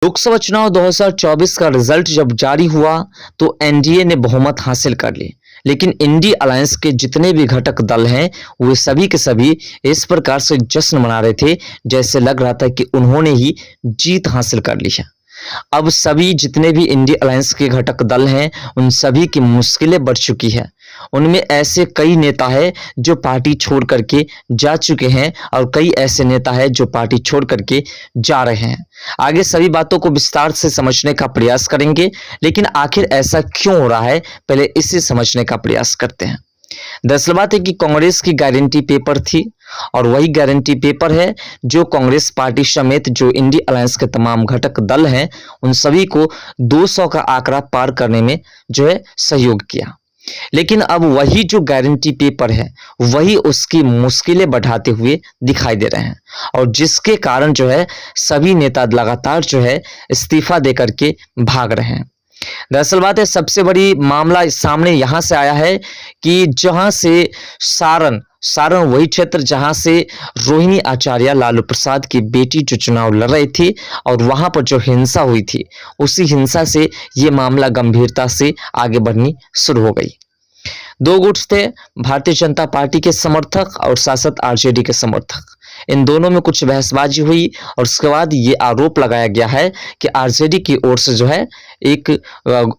लोकसभा चुनाव 2024 का रिजल्ट जब जारी हुआ तो एनडीए ने बहुमत हासिल कर ली, लेकिन इंडी अलायंस के जितने भी घटक दल हैं वे सभी के सभी इस प्रकार से जश्न मना रहे थे जैसे लग रहा था कि उन्होंने ही जीत हासिल कर ली है। अब सभी जितने भी इंडी अलायंस के घटक दल हैं उन सभी की मुश्किलें बढ़ चुकी है। उनमें ऐसे कई नेता हैं जो पार्टी छोड़ करके जा चुके हैं और कई ऐसे नेता हैं जो पार्टी छोड़ करके जा रहे हैं। आगे सभी बातों को विस्तार से समझने का प्रयास करेंगे, लेकिन आखिर ऐसा क्यों हो रहा है पहले इसे समझने का प्रयास करते हैं। दरअसल बात है कि कांग्रेस की गारंटी पेपर थी और वही गारंटी पेपर है जो कांग्रेस पार्टी समेत जो इंडी अलायंस के तमाम घटक दल हैं उन सभी को 200 का आंकड़ा पार करने में जो है सहयोग किया। लेकिन अब वही जो गारंटी पेपर है वही उसकी मुश्किलें बढ़ाते हुए दिखाई दे रहे हैं और जिसके कारण जो है सभी नेता लगातार जो है इस्तीफा देकर के भाग रहे हैं। दरअसल बात है सबसे बड़ी मामला सामने यहां से आया है कि जहां से सारण वही क्षेत्र जहां से रोहिणी आचार्य लालू प्रसाद की बेटी जो चुनाव लड़ रही थी और वहां पर जो हिंसा हुई थी उसी हिंसा से ये मामला गंभीरता से आगे बढ़नी शुरू हो गई। दो गुट थे, भारतीय जनता पार्टी के समर्थक और शासक आरजेडी के समर्थक। इन दोनों में कुछ बहसबाजी हुई और उसके बाद ये आरोप लगाया गया है कि आरजेडी की ओर से जो है एक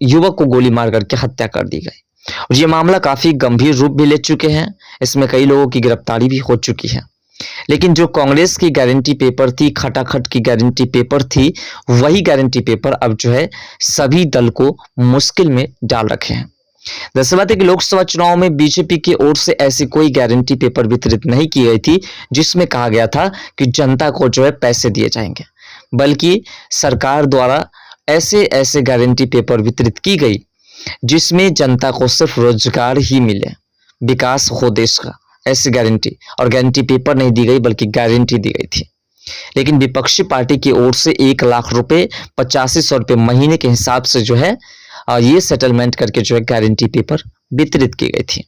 युवक को गोली मार करके हत्या कर दी गई और ये मामला काफी गंभीर रूप भी ले चुके हैं। इसमें कई लोगों की गिरफ्तारी भी हो चुकी है। लेकिन जो कांग्रेस की गारंटी पेपर थी, खटाखट की गारंटी पेपर थी, वही गारंटी पेपर अब जो है सभी दल को मुश्किल में डाल रखे हैं। दरअसल बात है कि लोकसभा चुनाव में बीजेपी की ओर से ऐसी कोई गारंटी पेपर वितरित नहीं की गई थी जिसमें कहा गया था कि जनता को जो है पैसे दिए जाएंगे, बल्कि सरकार द्वारा ऐसे गारंटी पेपर वितरित की गई जिसमें जनता को सिर्फ रोजगार ही मिले, विकास हो देश का, ऐसी गारंटी और गारंटी पेपर नहीं दी गई बल्कि गारंटी दी गई थी। लेकिन विपक्षी पार्टी की ओर से 1 लाख रुपए 8500 रुपए महीने के हिसाब से जो है ये सेटलमेंट करके जो है गारंटी पेपर वितरित की गई थी।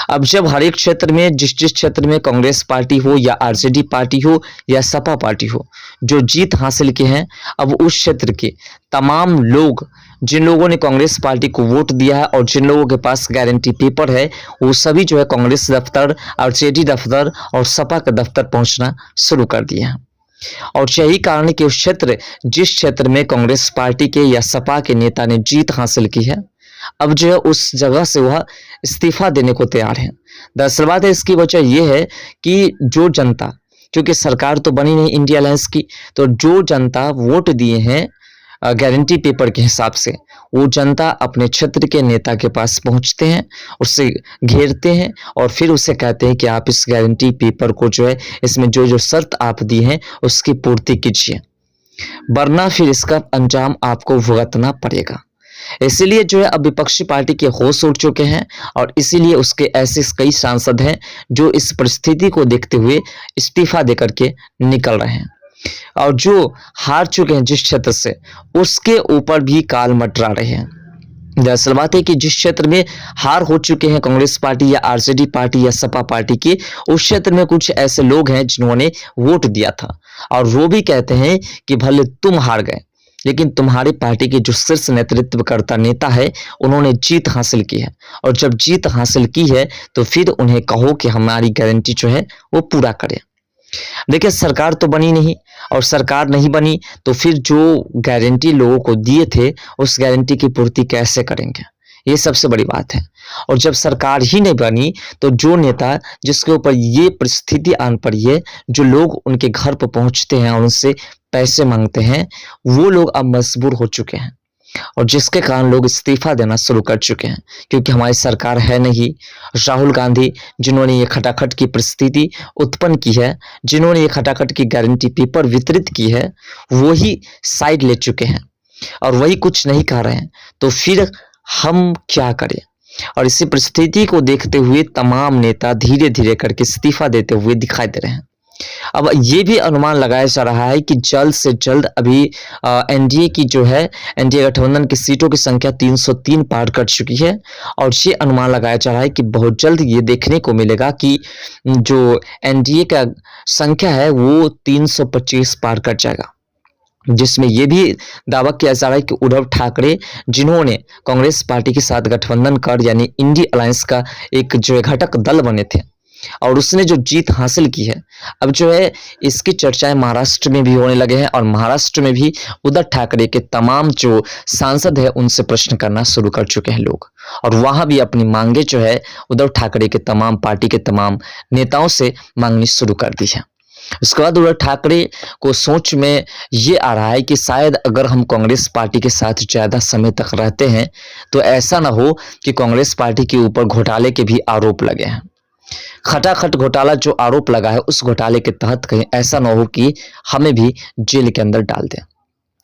अब जब हर एक क्षेत्र में जिस क्षेत्र में कांग्रेस पार्टी हो या आरजेडी पार्टी हो या सपा पार्टी हो जो जीत हासिल की है, अब उस क्षेत्र के तमाम लोग जिन लोगों ने कांग्रेस पार्टी को वोट दिया है और जिन लोगों के पास गारंटी पेपर है वो सभी जो है कांग्रेस दफ्तर, आरजेडी दफ्तर और सपा के दफ्तर पहुंचना शुरू कर दिए हैं। और यही कारण है कि उस क्षेत्र जिस क्षेत्र में कांग्रेस पार्टी के या सपा के नेता ने जीत हासिल की है अब जो है उस जगह से वह इस्तीफा देने को तैयार है। दरअसल बात है इसकी वजह यह है कि जो जनता, क्योंकि सरकार तो बनी नहीं इंडिया अलायंस की, तो जो जनता वोट दिए हैं गारंटी पेपर के हिसाब से वो जनता अपने क्षेत्र के नेता के पास पहुंचते हैं, उससे घेरते हैं और फिर उसे कहते हैं कि आप इस गारंटी पेपर को जो है इसमें जो शर्त आप दी हैं उसकी पूर्ति कीजिए, वरना फिर इसका अंजाम आपको भुगतना पड़ेगा। इसीलिए जो है अब विपक्षी पार्टी के होश उड़ चुके हैं और इसीलिए उसके ऐसे कई सांसद हैं जो इस परिस्थिति को देखते हुए इस्तीफा देकर के निकल रहे हैं और जो हार चुके हैं जिस क्षेत्र से उसके ऊपर भी काल मटरा रहे हैं। दरअसल बात है कि जिस क्षेत्र में हार हो चुके हैं कांग्रेस पार्टी या आरजेडी पार्टी या सपा पार्टी के, उस क्षेत्र में कुछ ऐसे लोग हैं जिन्होंने वोट दिया था और वो भी कहते हैं कि भले तुम हार गए लेकिन तुम्हारी पार्टी के जो शीर्ष नेतृत्वकर्ता नेता है उन्होंने जीत हासिल की है और जब जीत हासिल की है तो फिर उन्हें कहो कि हमारी गारंटी जो है वो पूरा करें। देखिए सरकार तो बनी नहीं और सरकार नहीं बनी तो फिर जो गारंटी लोगों को दिए थे उस गारंटी की पूर्ति कैसे करेंगे, ये सबसे बड़ी बात है। और जब सरकार ही नहीं बनी तो जो नेता जिसके ऊपर ये परिस्थिति आन पड़ी है, जो लोग उनके घर पर पहुंचते हैं और उनसे पैसे मांगते हैं, वो लोग अब मजबूर हो चुके हैं और जिसके कारण लोग इस्तीफा देना शुरू कर चुके हैं क्योंकि हमारी सरकार है नहीं। राहुल गांधी जिन्होंने ये खटाखट की परिस्थिति उत्पन्न की है, जिन्होंने ये खटाखट की गारंटी पेपर वितरित की है, वो ही साइड ले चुके हैं और वही कुछ नहीं कह रहे हैं, तो फिर हम क्या करें। और इसी परिस्थिति को देखते हुए तमाम नेता धीरे धीरे करके इस्तीफा देते हुए दिखाई दे रहे हैं। अब ये भी अनुमान लगाया जा रहा है कि जल्द से जल्द अभी एनडीए की जो है एनडीए गठबंधन की सीटों की संख्या 303 पार कर चुकी है और ये अनुमान लगाया जा रहा है कि बहुत जल्द ये देखने को मिलेगा कि जो एनडीए का संख्या है वो 325 पार कर जाएगा। जिसमें ये भी दावा किया जा रहा है कि उद्धव ठाकरे, जिन्होंने कांग्रेस पार्टी के साथ गठबंधन कर यानी इंडी अलायंस का एक जो है घटक दल बने थे और उसने जो जीत हासिल की है, अब जो है इसकी चर्चाएं महाराष्ट्र में भी होने लगे हैं और महाराष्ट्र में भी उद्धव ठाकरे के तमाम जो सांसद है उनसे प्रश्न करना शुरू कर चुके हैं लोग, और वहां भी अपनी मांगे जो है उद्धव ठाकरे के तमाम पार्टी के तमाम नेताओं से मांगनी शुरू कर दी है। उसके बाद उद्धव ठाकरे को सोच में ये आ रहा है कि शायद अगर हम कांग्रेस पार्टी के साथ ज़्यादा समय तक रहते हैं तो ऐसा ना हो कि कांग्रेस पार्टी के ऊपर घोटाले के भी आरोप लगे हैं। खटाखट घोटाला जो आरोप लगा है उस घोटाले के तहत कहीं ऐसा ना हो कि हमें भी जेल के अंदर डाल दें।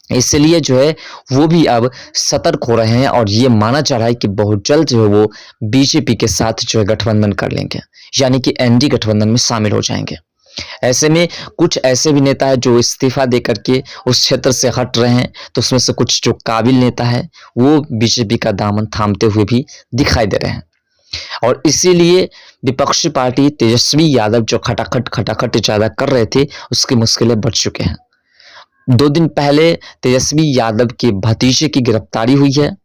इसलिए जो है वो भी अब सतर्क हो रहे हैं और ये माना जा रहा है कि बहुत जल्द जो है वो बीजेपी के साथ जो है गठबंधन कर लेंगे, यानी कि एनडी गठबंधन में शामिल हो जाएंगे। ऐसे में कुछ ऐसे भी नेता है जो इस्तीफा दे करके उस क्षेत्र से हट रहे हैं, तो उसमें से कुछ जो काबिल नेता है वो बीजेपी का दामन थामते हुए भी दिखाई दे रहे हैं। और इसीलिए विपक्षी पार्टी तेजस्वी यादव जो खटाखट ज्यादा कर रहे थे उसकी मुश्किलें बढ़ चुके हैं। 2 दिन पहले तेजस्वी यादव के भतीजे की गिरफ्तारी हुई है,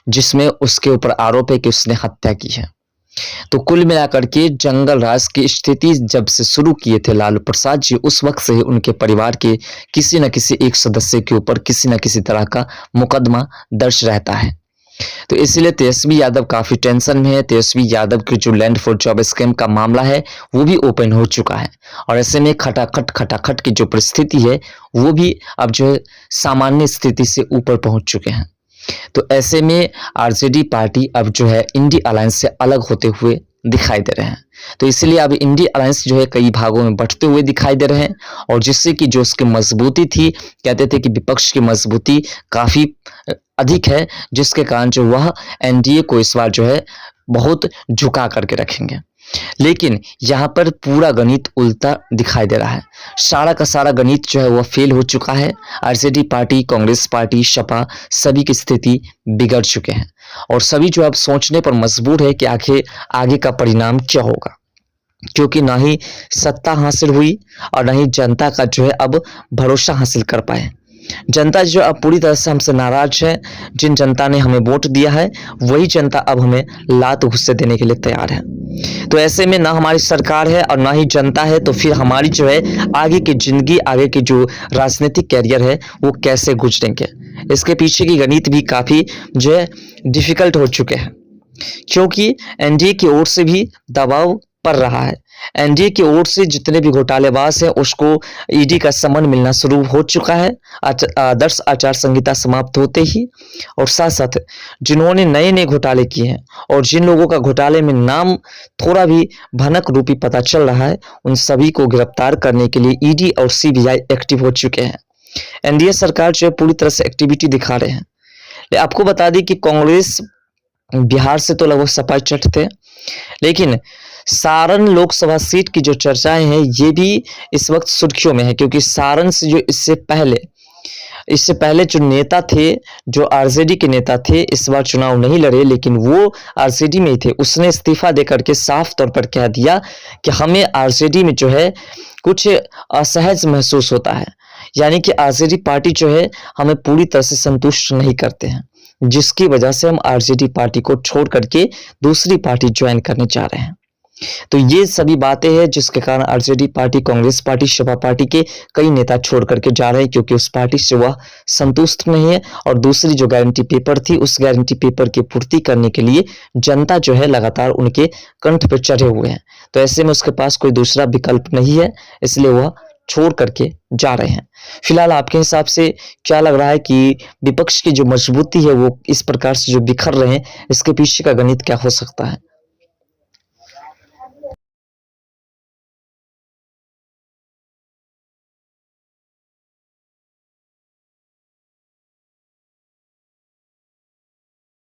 जिसमें उसके ऊपर आरोप है कि उसने हत्या की है। तो कुल मिलाकर के जंगल राज की स्थिति जब से शुरू किए थे लालू प्रसाद जी, उस वक्त से ही उनके परिवार के किसी न किसी एक सदस्य के ऊपर किसी न किसी तरह का मुकदमा दर्ज रहता है। तो इसलिए तेजस्वी यादव काफी टेंशन में है। तेजस्वी यादव के जो लैंड फॉर जॉब स्कैम का मामला है वो भी ओपन हो चुका है और ऐसे में खटाखट की जो परिस्थिति है वो भी अब जो है सामान्य स्थिति से ऊपर पहुंच चुके हैं। तो ऐसे में आरजेडी पार्टी अब जो है इंडी अलायंस से अलग होते हुए दिखाई दे रहे हैं। तो इसलिए अब इंडी अलायंस जो है कई भागों में बंटते हुए दिखाई दे रहे हैं और जिससे कि जो उसकी मजबूती थी, कहते थे कि विपक्ष की मजबूती काफी अधिक है, जिसके कारण जो वह एनडीए को इस बार जो है बहुत झुका करके रखेंगे। लेकिन यहाँ पर पूरा गणित उल्टा दिखाई दे रहा है। सारा का सारा गणित जो है वह फेल हो चुका है। RJD party, Congress party, Sapa सभी की स्थिति बिगड़ चुके हैं और सभी जो अब सोचने पर मजबूर है कि आखिर आगे का परिणाम क्या होगा, क्योंकि ना ही सत्ता हासिल हुई और ना ही जनता का जो है अब भरोसा हासिल कर पाए। जनता जो अब पूरी तरह से हमसे नाराज है। जिन जनता ने हमें वोट दिया है वही जनता अब हमें लात घुस्से देने के लिए तैयार है। तो ऐसे में ना हमारी सरकार है और ना ही जनता है, तो फिर हमारी जो है आगे की जिंदगी, आगे की जो राजनीतिक कैरियर है वो कैसे गुजरेंगे, इसके पीछे की गणित भी काफी जो है डिफिकल्ट हो चुके हैं, क्योंकि एनडीए की ओर से भी दबाव पड़ रहा है। एनडीए की ओर से जितने भी घोटालेबाज हैं उसको ईडी का समन मिलना शुरू हो चुका है आदर्श आचार संहिता समाप्त होते ही, और साथ साथ जिन्होंने नए नए घोटाले किए हैं और जिन लोगों का घोटाले में नाम थोड़ा भी भनक रूपी पता चल रहा है उन सभी को गिरफ्तार करने के लिए ईडी और सीबीआई एक्टिव हो चुके हैं। एनडीए सरकार जो है पूरी तरह से एक्टिविटी दिखा रहे हैं। आपको बता दें कि कांग्रेस बिहार से तो लगभग सपा चट थे, लेकिन सारण लोकसभा सीट की जो चर्चाएं हैं ये भी इस वक्त सुर्खियों में है, क्योंकि सारण से जो इससे पहले जो नेता थे, जो आरजेडी के नेता थे, इस बार चुनाव नहीं लड़े लेकिन वो आरजेडी में ही थे, उसने इस्तीफा देकर के साफ तौर पर कह दिया कि हमें आरजेडी में जो है कुछ असहज महसूस होता है, यानी कि आरजेडी पार्टी जो है हमें पूरी तरह से संतुष्ट नहीं करते हैं, जिसकी वजह से हम आरजेडी पार्टी को छोड़ करके दूसरी पार्टी ज्वाइन करने जा रहे हैं। तो ये सभी बातें हैं जिसके कारण RJD party, Congress party, Sapa party के कई नेता छोड़ करके जा रहे हैं, क्योंकि उस पार्टी से वह संतुष्ट नहीं है और दूसरी जो गारंटी पेपर थी उस गारंटी पेपर की पूर्ति करने के लिए जनता जो है लगातार उनके कंठ पर चढ़े हुए हैं। तो ऐसे में उसके पास कोई दूसरा विकल्प नहीं है, इसलिए वह छोड़ करके जा रहे हैं। फिलहाल आपके हिसाब से क्या लग रहा है कि विपक्ष की जो मजबूती है वो इस प्रकार से जो बिखर रहे हैं, इसके पीछे का गणित क्या हो सकता है?